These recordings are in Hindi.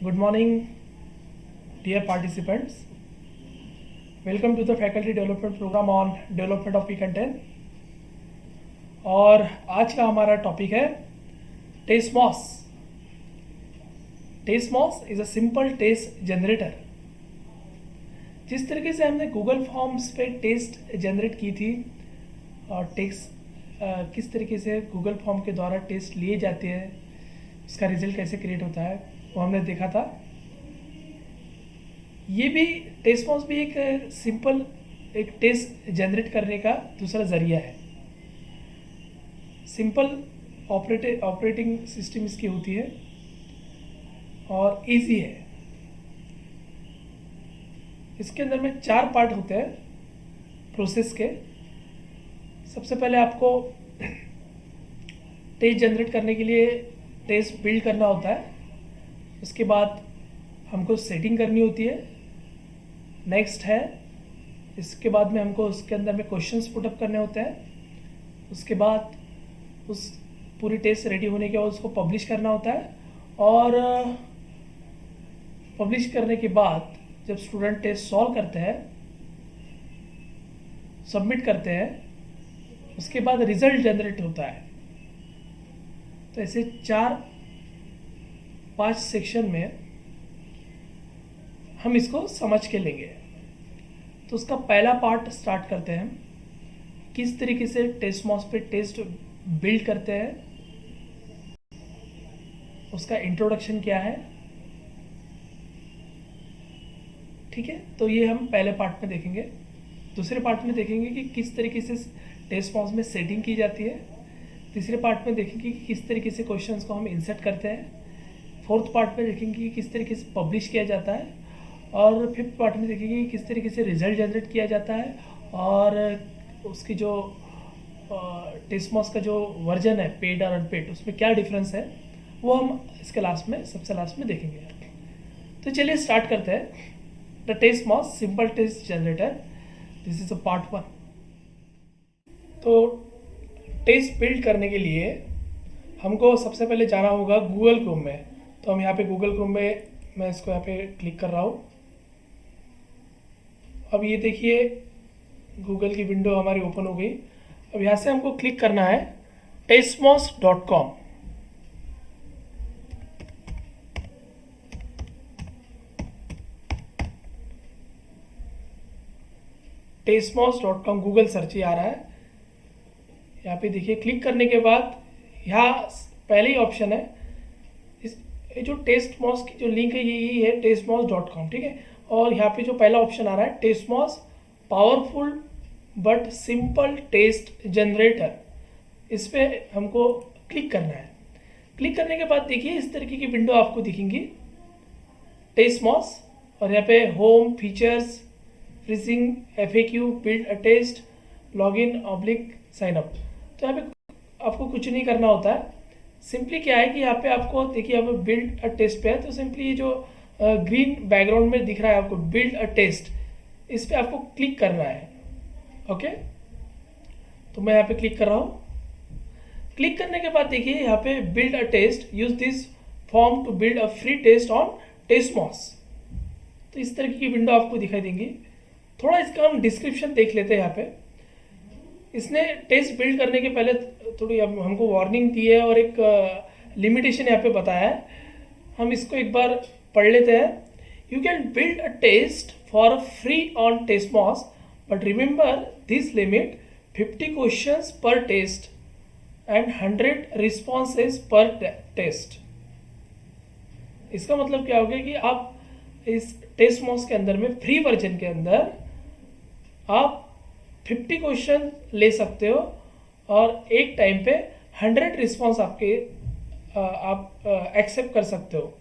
Good morning, dear participants. Welcome to the Faculty Development Program on Development of P-Content. और आज का हमारा टॉपिक है Testmoz. Testmoz is a simple test generator. जिस तरीके से हमने गूगल फॉर्म्स पे टेस्ट जनरेट की थी और टेक्स्ट किस तरीके से गूगल फॉर्म के द्वारा टेस्ट लिए जाते हैं, उसका रिजल्ट कैसे क्रिएट होता है, वो हमने देखा था. ये भी टेस्मॉस भी एक सिंपल एक टेस्ट जनरेट करने का दूसरा ज़रिया है. सिंपल ऑपरेटिंग सिस्टम इसकी होती है और इजी है. इसके अंदर में 4 पार्ट होते हैं प्रोसेस के. सबसे पहले आपको टेस्ट जनरेट करने के लिए टेस्ट बिल्ड करना होता है. उसके बाद हमको सेटिंग करनी होती है. नेक्स्ट है, इसके बाद में हमको उसके अंदर में क्वेश्चंस पुटअप करने होते हैं. उसके बाद उस पूरी टेस्ट रेडी होने के बाद उसको पब्लिश करना होता है. और पब्लिश करने के बाद जब स्टूडेंट टेस्ट सॉल्व करते हैं, सबमिट करते हैं, उसके बाद रिजल्ट जनरेट होता है. तो ऐसे 4-5 सेक्शन में हम इसको समझ के लेंगे. तो उसका पहला पार्ट स्टार्ट करते हैं. किस तरीके से टेस्मॉस पे टेस्ट बिल्ड करते हैं, उसका इंट्रोडक्शन क्या है. ठीक है, तो ये हम पहले पार्ट में देखेंगे. दूसरे पार्ट में देखेंगे कि किस तरीके से टेस्मॉस में सेटिंग की जाती है. तीसरे पार्ट में देखेंगे कि किस तरीके से क्वेश्चंस को हम इंसर्ट करते हैं. फोर्थ पार्ट में देखेंगे कि किस तरीके से पब्लिश किया जाता है. और फिफ्थ पार्ट में देखेंगे कि किस तरीके से रिजल्ट जनरेट किया जाता है. और उसकी जो टेस्मॉस का जो वर्जन है, पेड और अनपेड, उसमें क्या डिफरेंस है, वो हम इसके लास्ट में, सबसे लास्ट में देखेंगे. तो चलिए स्टार्ट करते हैं. The Testmoz simple test generator, this is a part 1. तो टेस्ट बिल्ड करने के लिए हमको सबसे पहले जाना होगा गूगल क्रोम में. तो हम यहाँ पे गूगल क्रोम में, मैं इसको यहाँ पे क्लिक कर रहा हूँ. अब ये देखिए गूगल की विंडो हमारी ओपन हो गई. अब यहाँ से हमको क्लिक करना है testmos.com. testmos.com गूगल सर्च ही आ रहा है. यहाँ पे देखिए, क्लिक करने के बाद यहाँ पहले ही ऑप्शन है, ये जो टेस्टमॉस की जो लिंक है यही है testmos.com. ठीक है, और यहाँ पे जो पहला ऑप्शन आ रहा है Testmoz powerful but simple test generator, इस पर हमको क्लिक करना है. क्लिक करने के बाद देखिए इस तरीके की विंडो आपको दिखेंगी, टेस्टमॉस. और यहाँ पे home, features, pricing, FAQ, build a test, login oblique sign up. तो यहाँ पे आपको कुछ नहीं करना होता है. सिंपली क्या है कि यहाँ पे आपको देखिए, यहाँ पे बिल्ड अ टेस्ट पे है. तो सिंपली ये जो ग्रीन बैकग्राउंड में दिख रहा है आपको, बिल्ड अ टेस्ट, इस पर आपको क्लिक करना है. ओके, तो मैं यहाँ पे क्लिक कर रहा हूँ. क्लिक करने के बाद देखिए यहाँ पे build a test, use this form to build a free test on Testmoz. तो इस तरह की विंडो आपको दिखाई देंगी. थोड़ा इसका हम डिस्क्रिप्शन देख लेते हैं. यहाँ पे इसने टेस्ट बिल्ड करने के पहले थोड़ी हमको वार्निंग दी है और एक लिमिटेशन यहाँ पे बताया है. हम इसको एक बार पढ़ लेते हैं. You can build a test for free on Testmoz, but remember this limit 50 questions पर टेस्ट एंड 100 रिस्पॉन्सेज पर टेस्ट. इसका मतलब क्या हो गया कि आप इस टेस्टमॉस के अंदर में, फ्री वर्जन के अंदर, आप 50 क्वेश्चन ले सकते हो और एक टाइम पे 100 रिस्पॉन्स आपके आप एक्सेप्ट कर सकते हो.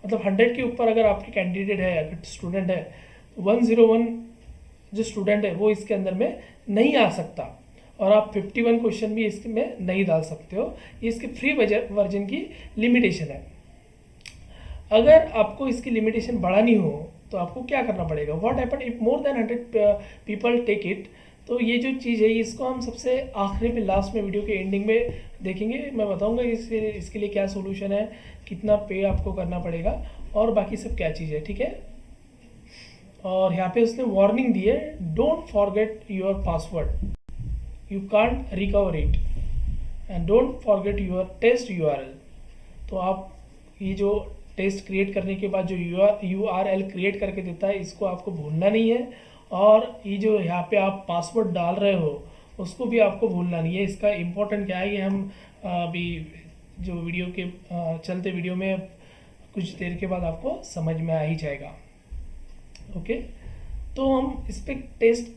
मतलब 100 के ऊपर अगर आपके कैंडिडेट है, अगर स्टूडेंट है, 101 जो स्टूडेंट है वो इसके अंदर में नहीं आ सकता. और आप 51 क्वेश्चन भी इसमें नहीं डाल सकते हो. ये इसके फ्री वर्जन की लिमिटेशन है. अगर आपको इसकी लिमिटेशन बढ़ानी हो तो आपको क्या करना पड़ेगा. What happen if more than 100 people take it, तो ये जो चीज़ है इसको हम सबसे आखिरी में, लास्ट में, वीडियो के एंडिंग में देखेंगे। मैं बताऊंगा इसके लिए क्या सोल्यूशन है, कितना पे आपको करना पड़ेगा और बाकी सब क्या चीज़ है, ठीक है। और यहाँ पे उसने वार्निंग दी है, don't forget your password, you can't recover it, and don't forget your test URL. तो आप ये जो टेस्ट क्रिएट करने के बाद जो यूआरएल क्रिएट करके देता है, इसको आपको भूलना नहीं है। और ये जो यहाँ पे आप पासवर्ड डाल रहे हो उसको भी आपको भूलना नहीं है। इसका इम्पोर्टेंट क्या है, ये हम अभी जो वीडियो के चलते वीडियो में कुछ देर के बाद आपको समझ में आ ही जाएगा। ओके, तो हम इस पर टेस्ट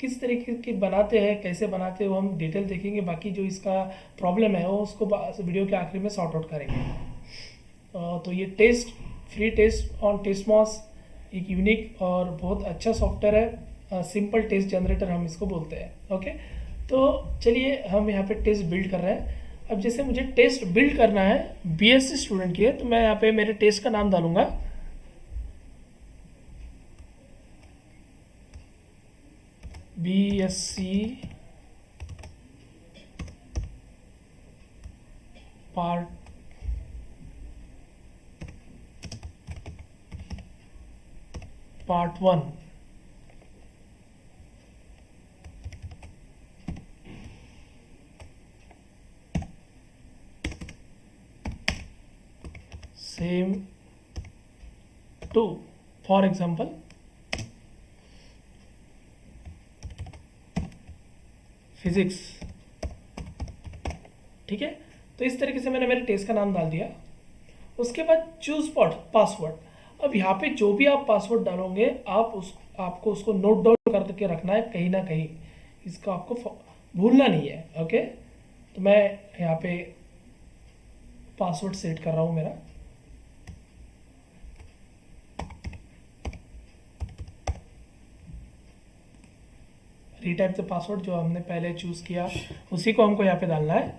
किस तरीके के बनाते हैं, कैसे बनाते हैं, वो हम डिटेल देखेंगे। बाकी जो इसका प्रॉब्लम है वो उसको वीडियो के आखिर में सॉर्ट आउट करेंगे। तो ये टेस्ट, फ्री टेस्ट ऑन टेस्टमॉस एक यूनिक और बहुत अच्छा सॉफ्टवेयर है, सिंपल टेस्ट जनरेटर हम इसको बोलते हैं। ओके, तो चलिए हम यहाँ पे टेस्ट बिल्ड कर रहे हैं। अब जैसे मुझे टेस्ट बिल्ड करना है बीएससी स्टूडेंट के, तो मैं यहाँ पे मेरे टेस्ट का नाम डालूंगा BSc part part 1। Sem two, for example physics, ठीक है। तो इस तरीके से मैंने मेरे टेस्ट का नाम डाल दिया। उसके बाद चूज पासवर्ड। अब यहाँ पे जो भी आप पासवर्ड डालोगे आपको उसको नोट डाउन करके रखना है कहीं ना कहीं, इसको आपको भूलना नहीं है। ओके, तो मैं यहाँ पे पासवर्ड सेट कर रहा हूँ मेरा। रीटाइप द पासवर्ड जो हमने पहले चूज किया उसी को हमको यहाँ पे डालना है।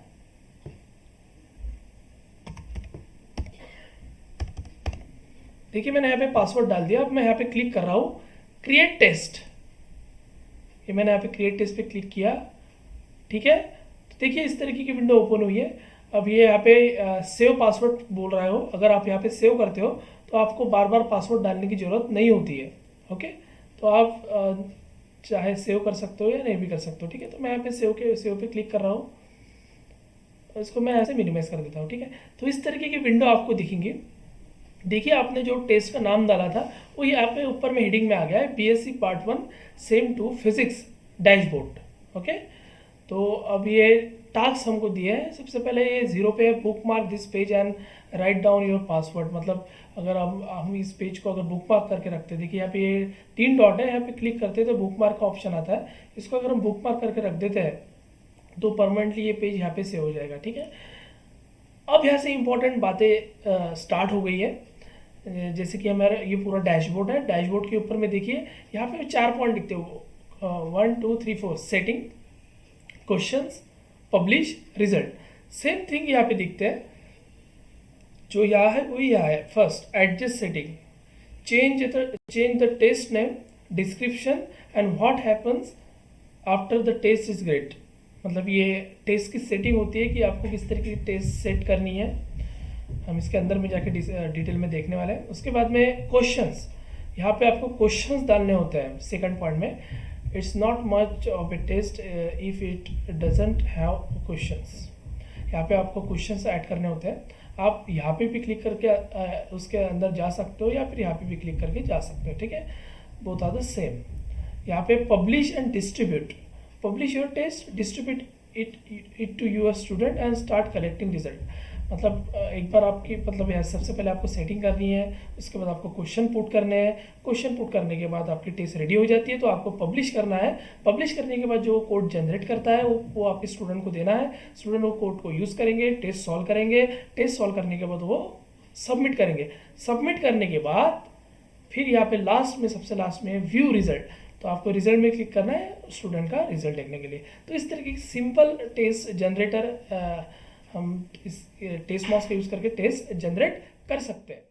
देखिए मैंने यहाँ पे पासवर्ड डाल दिया। अब मैं यहाँ पे क्लिक कर रहा हूँ क्रिएट टेस्ट। ये मैंने यहाँ पे क्रिएट टेस्ट पे क्लिक किया, ठीक है। तो देखिए इस तरीके की विंडो ओपन हुई है। अब ये यहाँ पे सेव पासवर्ड बोल रहा हो। अगर आप यहाँ पे सेव करते हो तो आपको बार बार पासवर्ड डालने की ज़रूरत नहीं होती है। ओके, तो आप चाहे सेव कर सकते हो या नहीं भी कर सकते हो, ठीक है। तो मैं यहाँ पे सेव पे क्लिक कर रहा हूँ। इसको मैं ऐसे मिनिमाइज कर देता हूँ, ठीक है। तो इस तरीके की विंडो आपको दिखेंगी। देखिए आपने जो टेस्ट का नाम डाला था वो यहाँ पे ऊपर में हेडिंग में आ गया है, BSc part 1 sem two physics dashboard. Okay, तो अब ये टास्क हमको दिए हैं। सबसे पहले ये 0 पे है, book mark this page and write down your password. मतलब अगर हम इस पेज को अगर बुक मार्क करके रखते, देखिए यहाँ पे ये 3 डॉट है, यहाँ पे क्लिक करते तो बुक मार्क का ऑप्शन आता है। इसको अगर हम बुक मार्क करके रख देते हैं तो परमानेंटली ये पेज यहाँ पे सेव हो जाएगा, ठीक है। अब यहाँ से इंपॉर्टेंट बातें स्टार्ट हो गई है। जैसे कि हमारा ये पूरा डैशबोर्ड है। डैशबोर्ड के ऊपर में देखिए यहाँ पे 4 पॉइंट दिखते हो, 1 2 3 4, setting, questions, publish, result. Same thing यहाँ पे दिखते हैं। जो यहाँ है वही यहाँ है। First adjust setting, change the test name, description and what happens after the test is great. मतलब ये टेस्ट की सेटिंग होती है कि आपको किस तरीके की टेस्ट सेट करनी है। हम इसके अंदर में जाके डिटेल में देखने वाले हैं। उसके बाद में क्वेश्चंस, यहाँ पे आपको क्वेश्चंस डालने होते हैं। सेकंड पॉइंट में, it's not much of a test if it doesn't have questions. यहाँ पे आपको क्वेश्चंस ऐड करने होते हैं। आप यहाँ पे भी क्लिक करके उसके अंदर जा सकते हो या फिर यहाँ पे भी क्लिक करके जा सकते हो, ठीक है। Both are the same. यहाँ पे publish and distribute, publish your test, distribute it to your student and start collecting result. मतलब एक बार आपकी, मतलब यहाँ सबसे पहले आपको सेटिंग करनी है, उसके बाद आपको क्वेश्चन पुट करने हैं। क्वेश्चन पुट करने के बाद आपकी टेस्ट रेडी हो जाती है तो आपको पब्लिश करना है। पब्लिश करने के बाद जो कोड जनरेट करता है वो आपके स्टूडेंट को देना है। स्टूडेंट वो कोड को यूज़ करेंगे, टेस्ट सॉल्व करेंगे। टेस्ट सॉल्व करने के बाद वो सबमिट करेंगे। सबमिट करने के बाद फिर यहाँ पे लास्ट में, सबसे लास्ट में व्यू रिजल्ट। तो आपको रिजल्ट में क्लिक करना है स्टूडेंट का रिजल्ट देखने के लिए। तो इस तरीके की सिंपल टेस्ट जनरेटर हम इस टेस्ट मॉस का यूज़ करके टेस्ट जनरेट कर सकते हैं।